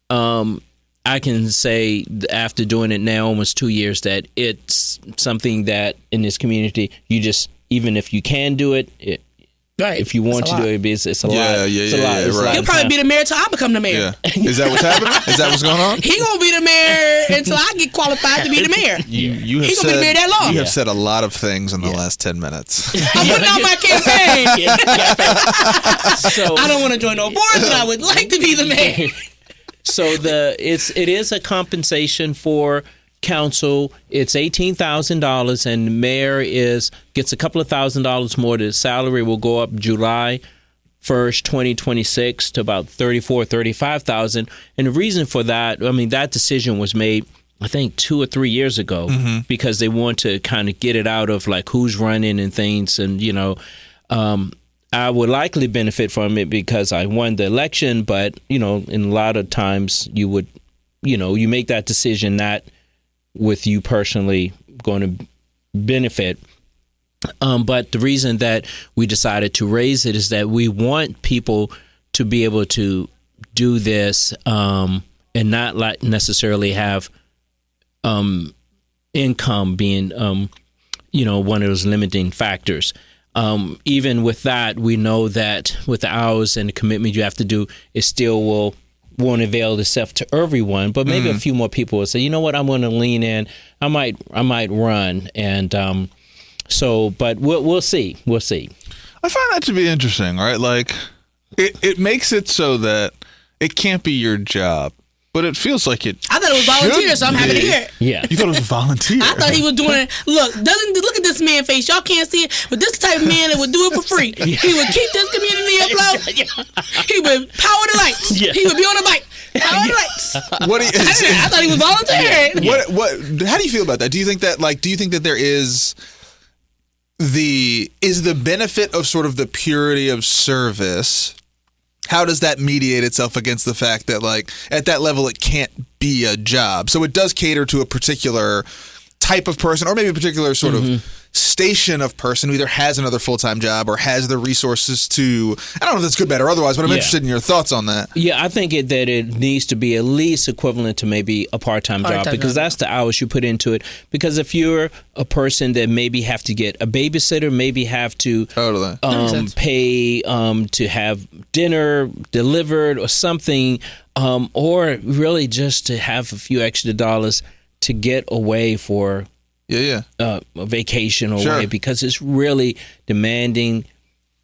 I can say after doing it now almost 2 years that it's something that in this community you just, even if you can do it. Right. If you want to do it, it's a lot. Yeah, It's a lot. right. He'll probably be the mayor till I become the mayor. Yeah. Is that what's happening? Is that what's going on? He gonna be the mayor until I get qualified to be the mayor. You have He gonna be the mayor that long. You have said a lot of things in the last 10 minutes. I'm putting out my campaign. So I don't want to join no board, but I would like to be the mayor. So it is a compensation for council. It's $18,000, and the mayor gets a couple of $1,000s more. The salary will go up July 1st, 2026 to about $34,000-$35,000. And the reason for that, I mean, that decision was made, I think 2 or 3 years ago, because they want to kind of get it out of like who's running and things. And I would likely benefit from it because I won the election, but in a lot of times you would, you make that decision not with you personally going to benefit. But the reason that we decided to raise it is that we want people to be able to do this and not like necessarily have income being, one of those limiting factors. Even with that, we know that with the hours and the commitment you have to do, it still won't avail itself to everyone, but maybe a few more people will say, you know what, I'm going to lean in. I might run, and but we'll see. We'll see. I find that to be interesting, right? Like, it makes it so that it can't be your job, but it feels like it. I thought it was volunteer, so I'm happy to hear it. Yeah, you thought it was volunteer. I thought he was doing it. Look at this man's face. Y'all can't see it, but this type of man that would do it for free. Yeah. He would keep this community afloat. He would power the lights. Yeah. He would be on a bike. Power the lights. I thought he was volunteering. What? How do you feel about that? Do you think that there is the benefit of sort of the purity of service? How does that mediate itself against the fact that, like, at that level, it can't be a job? So it does cater to a particular type of person, or maybe a particular sort of station of person who either has another full-time job or has the resources to. I don't know if that's good, bad, or otherwise, but I'm interested in your thoughts on that. Yeah, I think that it needs to be at least equivalent to maybe a part-time job, because that's the hours you put into it. Because if you're a person that maybe have to get a babysitter, maybe have to pay to have dinner delivered or something, or really just to have a few extra dollars to get away for a vacation away, because it's really demanding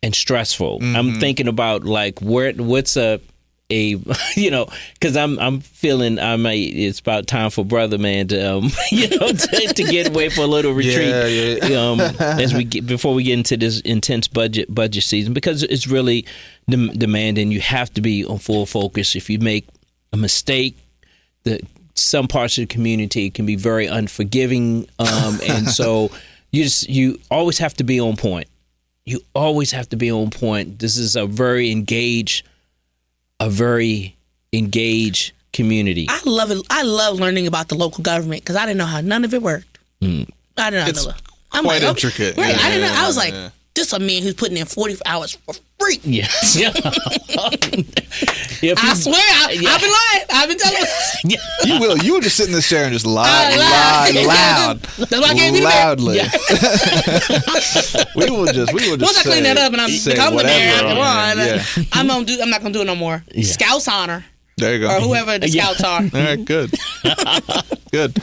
and stressful. I'm thinking about like what's a because I'm feeling it's about time for brother man to to get away for a little retreat as before we get into this intense budget season, because it's really demanding. You have to be on full focus. If you make a mistake, some parts of the community can be very unforgiving, and so you always have to be on point. You always have to be on point. This is a very engaged community. I love it. I love learning about the local government because I didn't know how none of it worked. I didn't know. I'm quite intricate. Right. I didn't know. I was like, this is a man who's putting in 40 hours for free. Yeah. I swear, I've been lying. I've been telling you. You will. You will just sit in this chair and just lie loud. That's why I can't be loudly. We will just. Once I clean that up and I'm become the mayor, I'm not gonna do it no more. Yeah. Scouts honor. There you go. or whoever the scouts are. All right, good. Good.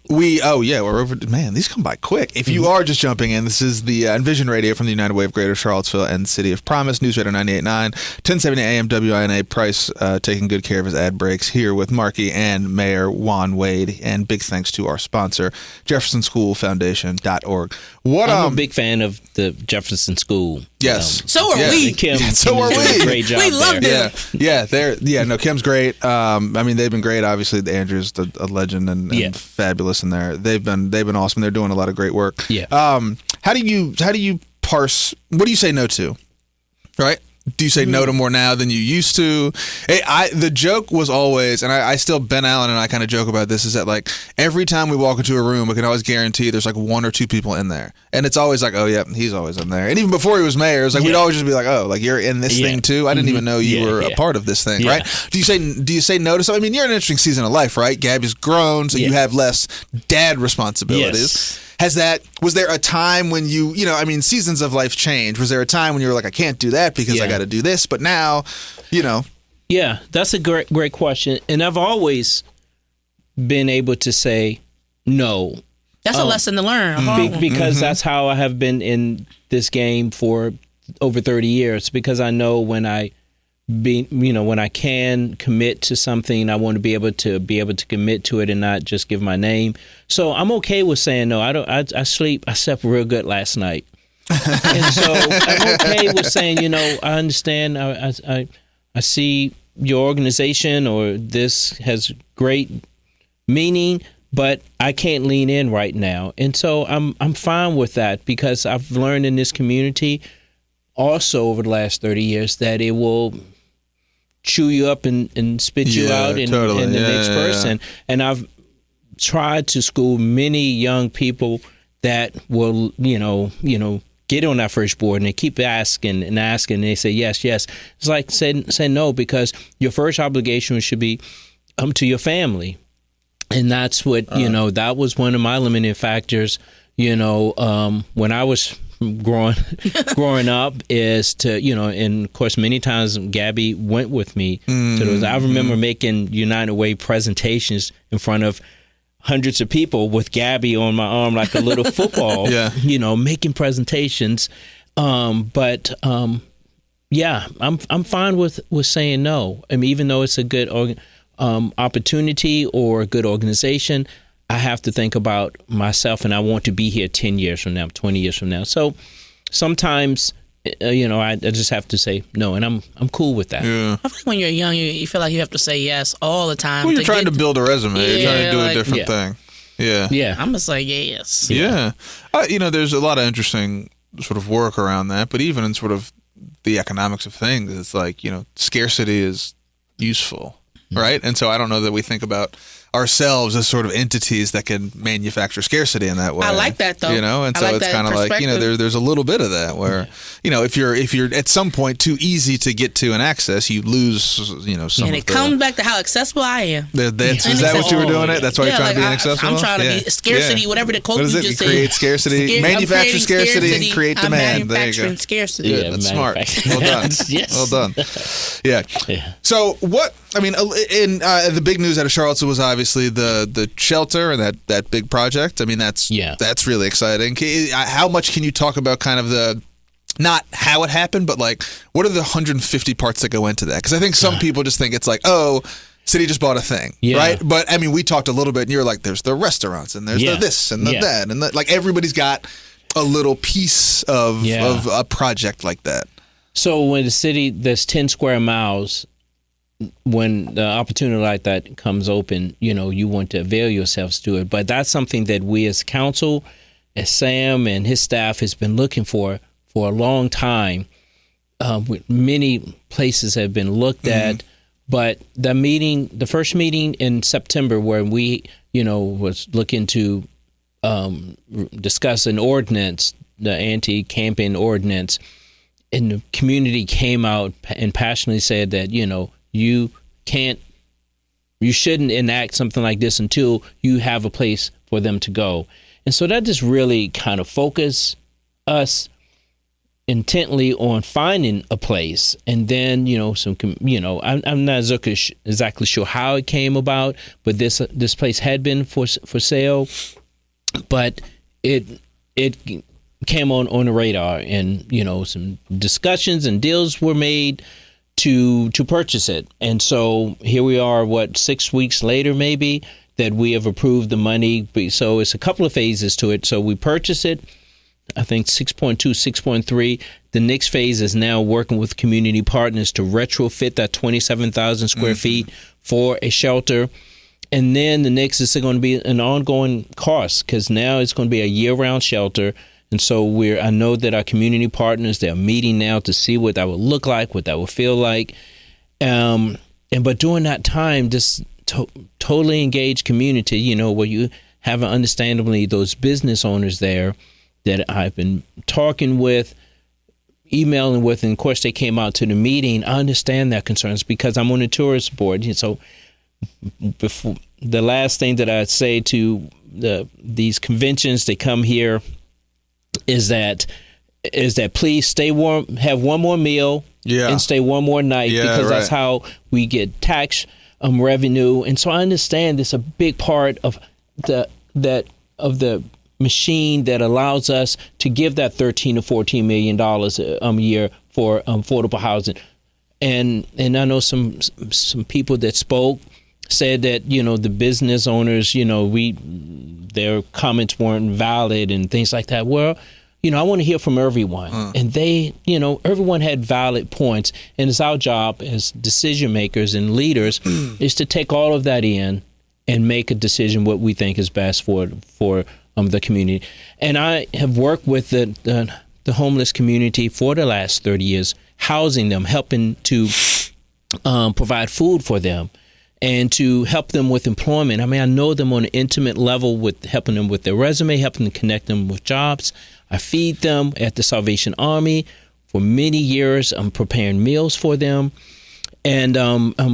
We're over. Man, these come by quick. If you are just jumping in, this is the Envision Radio from the United Way of Greater Charlottesville and City of Promise, News Radio 98.9, 1070 AM WINA. Price taking good care of his ad breaks here with Marky and Mayor Juan Wade. And big thanks to our sponsor, JeffersonSchoolFoundation.org. I'm a big fan of the Jefferson School. Yes. So are we. Kim, so are we. Great job. We love them. Kim's great. I mean, they've been great. Obviously, Andrew's a legend and fabulous in there. They've been awesome. They're doing a lot of great work. Yeah. How do you parse? What do you say no to? Right? Do you say no to more now than you used to? The joke was always, and I still, Ben Allen and I kind of joke about this, is that like every time we walk into a room, we can always guarantee there's like one or two people in there. And it's always like, oh yeah, he's always in there. And even before he was mayor, it was like we'd always just be like, oh, like you're in this thing too? I didn't even know you were a part of this thing, right? Do you say no to something? I mean, you're in an interesting season of life, right? Gabby's grown, so you have less dad responsibilities. Was there a time when seasons of life change. Was there a time when you were like, I can't do that because I got to do this, but now, Yeah, that's a great question. And I've always been able to say no. That's a lesson to learn. Because that's how I have been in this game for over 30 years, because I know when I can commit to something, I want to be able to commit to it and not just give my name. So I'm okay with saying no. I slept real good last night. And so I'm okay with saying, I understand. I see your organization or this has great meaning, but I can't lean in right now. And so I'm fine with that, because I've learned in this community also over the last 30 years that it will chew you up and spit you out in the next person. And I've tried to school many young people that will, get on that first board, and they keep asking, and they say yes. It's like say no, because your first obligation should be to your family. And that's what, that was one of my limiting factors, when I was growing up, is to, and of course many times Gabby went with me to those. I remember making United Way presentations in front of hundreds of people with Gabby on my arm like a little football, making presentations. I'm fine with saying no. I mean, even though it's a good opportunity or a good organization, I have to think about myself, and I want to be here 10 years from now, 20 years from now. So sometimes, I just have to say no, and I'm cool with that. Yeah. I think when you're young, you feel like you have to say yes all the time. Well, you're trying to build a resume. You're trying to do a different thing. Yeah. Yeah. I'm just like, yes. Yeah. There's a lot of interesting sort of work around that, but even in sort of the economics of things, it's like, scarcity is useful, right? And so I don't know that we think about ourselves as sort of entities that can manufacture scarcity in that way. I like that though. And so it's kind of like, there's a little bit of that where, if you're at some point too easy to get to and access, you lose, some. And it comes back to how accessible I am. Is that what you were doing? That's why you're trying to be inaccessible? I'm trying to be scarcity, whatever the quote you just said. Create scarcity, manufacture scarcity, and create demand. There you go. Manufacturing scarcity. Good. That's smart. Well done. Yes. Well done. Yeah. So what? I mean, in the big news out of Charlottesville was obviously the shelter and that big project. I mean, that's really exciting. How much can you talk about kind of the, not how it happened, but like what are the 150 parts that go into that? Because I think some people just think it's like, oh, city just bought a thing, right? But I mean, we talked a little bit, and you're like, there's the restaurants, and there's the this and the that, and like everybody's got a little piece of a project like that. So when the city, there's 10 square miles. When the opportunity like that comes open, you want to avail yourselves to it. But that's something that we as council, as Sam and his staff has been looking for a long time. Many places have been looked at, but the first meeting in September where we, was looking to discuss an ordinance, the anti-camping ordinance, and the community came out and passionately said that, you shouldn't enact something like this until you have a place for them to go. And so that just really kind of focused us intently on finding a place, and then I'm not exactly sure how it came about, but this place had been for sale, but it came on the radar, and some discussions and deals were made to purchase it. And so here we are, 6 weeks later maybe, that we have approved the money. So it's a couple of phases to it. So we purchased it, I think 6.2, 6.3. The next phase is now working with community partners to retrofit that 27,000 square feet for a shelter. And then the next is going to be an ongoing cost, because now it's going to be a year-round shelter. And so I know that our community partners, they're meeting now to see what that would look like, what that would feel like. But during that time, this totally engaged community, where you have understandably those business owners there that I've been talking with, emailing with, and of course they came out to the meeting. I understand their concerns because I'm on the tourist board. So before, the last thing that I'd say to these conventions, they come here, is that please stay warm, have one more meal, and stay one more night, because that's how we get tax revenue. And so I understand it's a big part of the machine that allows us to give that $13 to $14 million a year for affordable housing. And I know some people that spoke said that the business owners, their comments weren't valid and things like that. Well, I want to hear from everyone, and they, everyone had valid points, and it's our job as decision makers and leaders is to take all of that in and make a decision what we think is best for the community. And I have worked with the homeless community for the last 30 years, housing them, helping to provide food for them, and to help them with employment. I mean, I know them on an intimate level, with helping them with their resume, helping them connect them with jobs. I feed them at the Salvation Army for many years. I'm preparing meals for them. And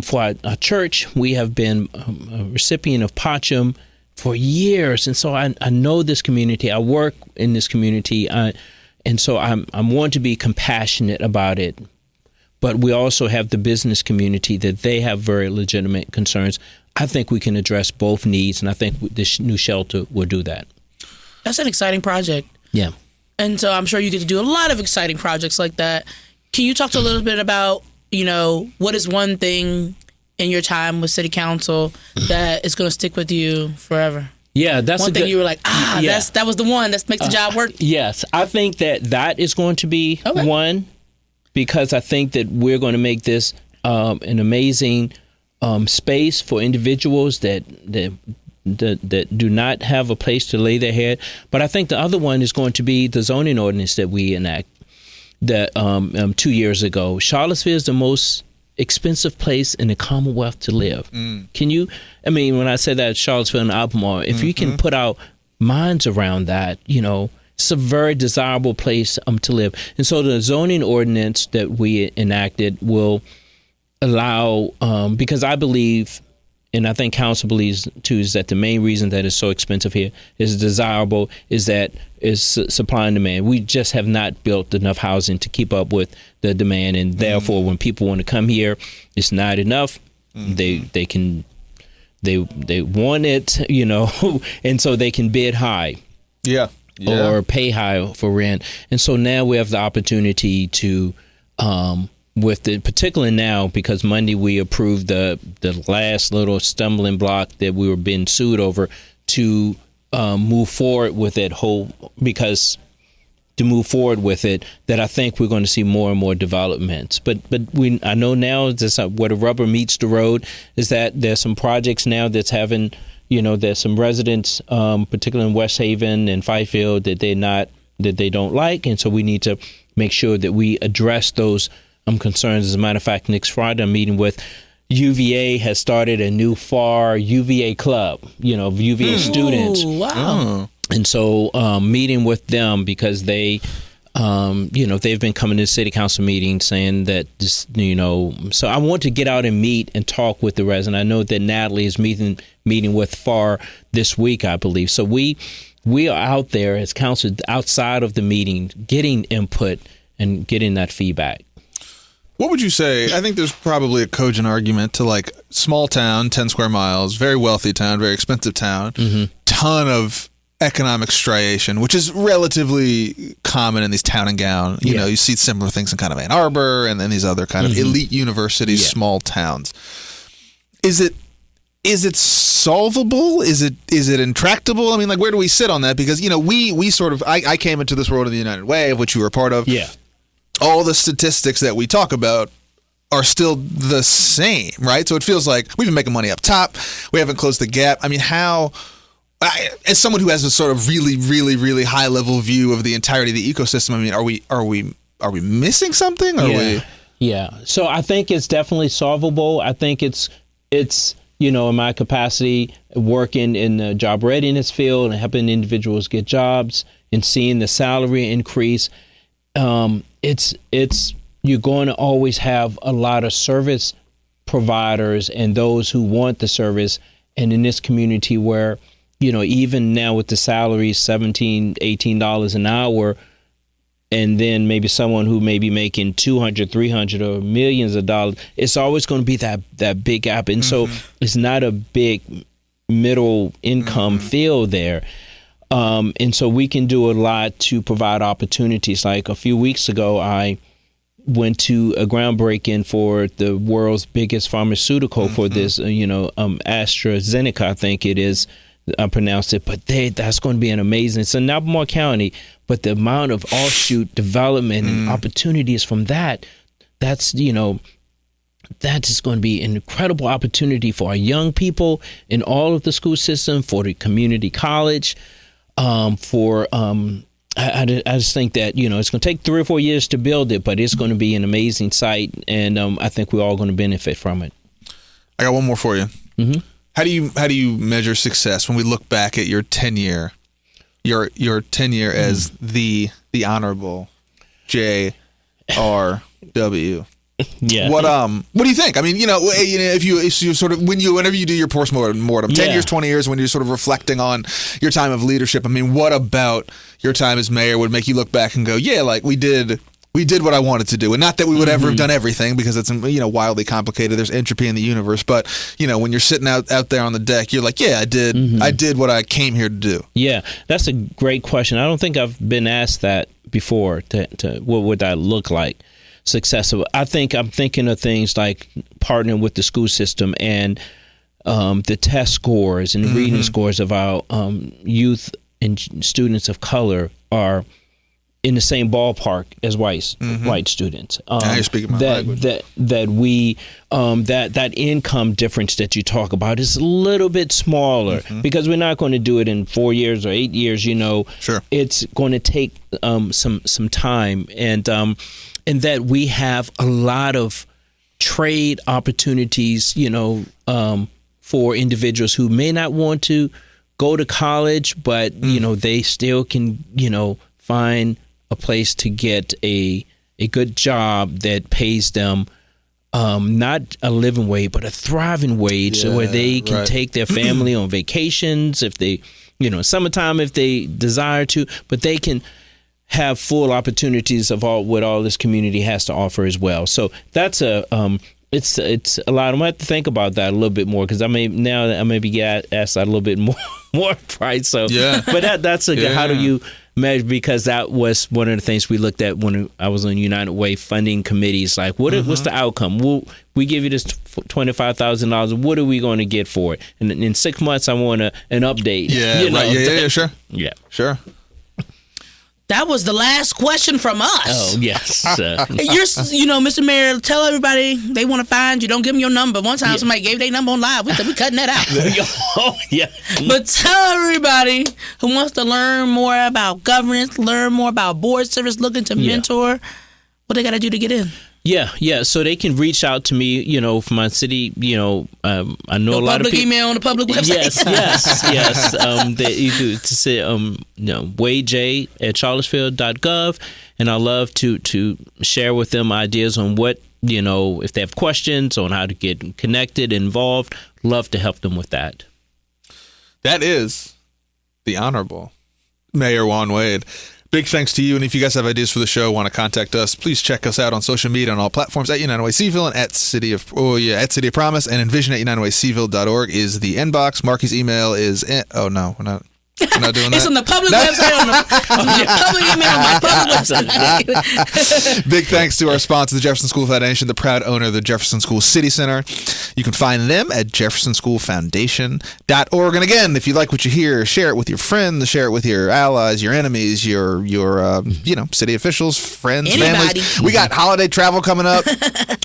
for our church, we have been a recipient of Pacham for years. And so I know this community. I work in this community. And so I want to be compassionate about it. But we also have the business community that they have very legitimate concerns. I think we can address both needs, and I think this new shelter will do that. That's an exciting project. Yeah. And so I'm sure you get to do a lot of exciting projects like that. Can you talk to a little bit about, what is one thing in your time with City Council that is going to stick with you forever? Yeah, that's one thing you were like, that was the one that makes the job work. Yes, I think that is going to be one, because I think that we're going to make this an amazing space for individuals that do not have a place to lay their head. But I think the other one is going to be the zoning ordinance that we enact that 2 years ago. Charlottesville is the most expensive place in the Commonwealth to live. Can you, when I say that, Charlottesville and Albemarle, if you can put our minds around that, it's a very desirable place to live. And so the zoning ordinance that we enacted will allow, because I believe, and I think council believes too, is that the main reason that it's so expensive here is desirable, is that is supply and demand. We just have not built enough housing to keep up with the demand, and therefore when people want to come here, it's not enough. They want it, and so they can bid high. Yeah. Or pay high for rent. And so now we have the opportunity to, particularly now, because Monday we approved the last little stumbling block that we were being sued over, to move forward with it that I think we're going to see more and more developments. But I know now this, where the rubber meets the road is that there's some projects now that's having, there's some residents, particularly in West Haven and Fifield, that they don't like, and so we need to make sure that we address those concerns. As a matter of fact, next Friday I'm meeting with UVA. Has started a new FAR UVA club, of UVA students. Wow! And so meeting with them because they, they've been coming to city council meetings saying that this, So I want to get out and meet and talk with the residents. I know that Natalie is meeting with FAR this week, I believe. So we are out there as council outside of the meeting, getting input, and getting that feedback. What would you say? I think there's probably a cogent argument to like small town, 10 square miles, very wealthy town, very expensive town, ton of economic striation, which is relatively common in these town and gown. You know, you see similar things in kind of Ann Arbor and then these other kind of elite universities, small towns. Is it solvable? Is it intractable? I mean, like, where do we sit on that? Because, you know, we sort of, I came into this world of the United Way, of which you were a part of. Yeah. All the statistics that we talk about are still the same, right? So it feels like we've been making money up top. We haven't closed the gap. I mean, as someone who has a sort of really, really, really high level view of the entirety of the ecosystem, I mean, are we missing something? Yeah. So I think it's definitely solvable. I think it's you know, in my capacity, working in the job readiness field and helping individuals get jobs and seeing the salary increase. It's you're going to always have a lot of service providers and those who want the service. And in this community where, you know, even now with the salaries, $17, $18 an hour, and then maybe someone who may be making $200, $300 or millions of dollars, it's always going to be that big gap. And so it's not a big middle income field there. And so we can do a lot to provide opportunities. Like a few weeks ago, I went to a groundbreaking for the world's biggest pharmaceutical for this, AstraZeneca, I think it is. I pronounced it, but that's going to be an amazing. It's in Albemarle County, but the amount of offshoot development and opportunities from that's going to be an incredible opportunity for our young people in all of the school system, for the community college. I just think that, you know, it's going to take 3 or 4 years to build it, but it's going to be an amazing site, and I think we're all going to benefit from it. I got one more for you. How do you measure success when we look back at your tenure, your tenure as the Honorable J.R.W.? Yeah. What do you think? I mean, if you sort of whenever you do your postmortem, 10 years, 20 years, when you're sort of reflecting on your time of leadership, I mean, what about your time as mayor would make you look back and go, yeah, like we did what I wanted to do, and not that we would ever have done everything, because it's wildly complicated. There's entropy in the universe, but when you're sitting out there on the deck, you're like, yeah, I did what I came here to do. Yeah, that's a great question. I don't think I've been asked that before. To what would that look like? Successful. I think I'm thinking of things like partnering with the school system and the test scores and the reading scores of our youth and students of color are in the same ballpark as white students. Now you're speaking my language. That income difference that you talk about is a little bit smaller because we're not going to do it in 4 years or 8 years. Sure. It's going to take some time, and that we have a lot of trade opportunities, for individuals who may not want to go to college, but they still can, find a place to get a good job that pays them not a living wage, but a thriving wage, where they can take their family on vacations if they, summertime if they desire to, but they can have full opportunities of what all this community has to offer as well. So that's it's a lot. I'm gonna have to think about that a little bit more, because I may be asked that a little bit more price. So but that's how do you measure? Because that was one of the things we looked at when I was on United Way funding committees. Like, what's the outcome? We give you this $25,000. What are we going to get for it? And in 6 months, I want an update. Sure. Yeah, sure. That was the last question from us. Oh, yes. Mr. Mayor, tell everybody they want to find you. Don't give them your number. One time somebody gave their number on live. We said we cutting that out. Oh, yeah. But tell everybody who wants to learn more about governance, learn more about board service, looking to mentor, what they got to do to get in. Yeah. So they can reach out to me, from my city. I know a lot of people. Email on the public website. Yes. They do to say WadeJ@charlottesville.gov, and I love to share with them ideas on what if they have questions on how to get connected, involved. Love to help them with that. That is the Honorable Mayor Juan Wade. Big thanks to you. And if you guys have ideas for the show, want to contact us, please check us out on social media on all platforms at United Way Seville and at City of Promise, and Envision at UnitedWaySeville.org is the inbox. Marky's email is we're not doing that. It's on the public website, on the public email, on my public website. Big thanks to our sponsor, the Jefferson School Foundation, the proud owner of the Jefferson School City Center. You can find them at jeffersonschoolfoundation.org. And again, if you like what you hear, share it with your friends, share it with your allies, your enemies, your city officials, friends, families. We got holiday travel coming up.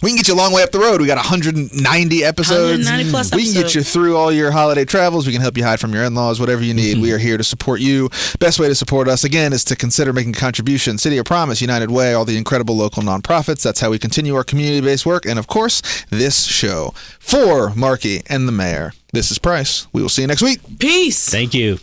We can get you a long way up the road. We got 190 episodes. 190 plus we can get you through all your holiday travels. We can help you hide from your in-laws, whatever you need. We are here to support you. Best way to support us, again, is to consider making a contribution. City of Promise, United Way, all the incredible local nonprofits. That's how we continue our community-based work. And, of course, this show. For Marky and the mayor, this is Price. We will see you next week. Peace. Thank you.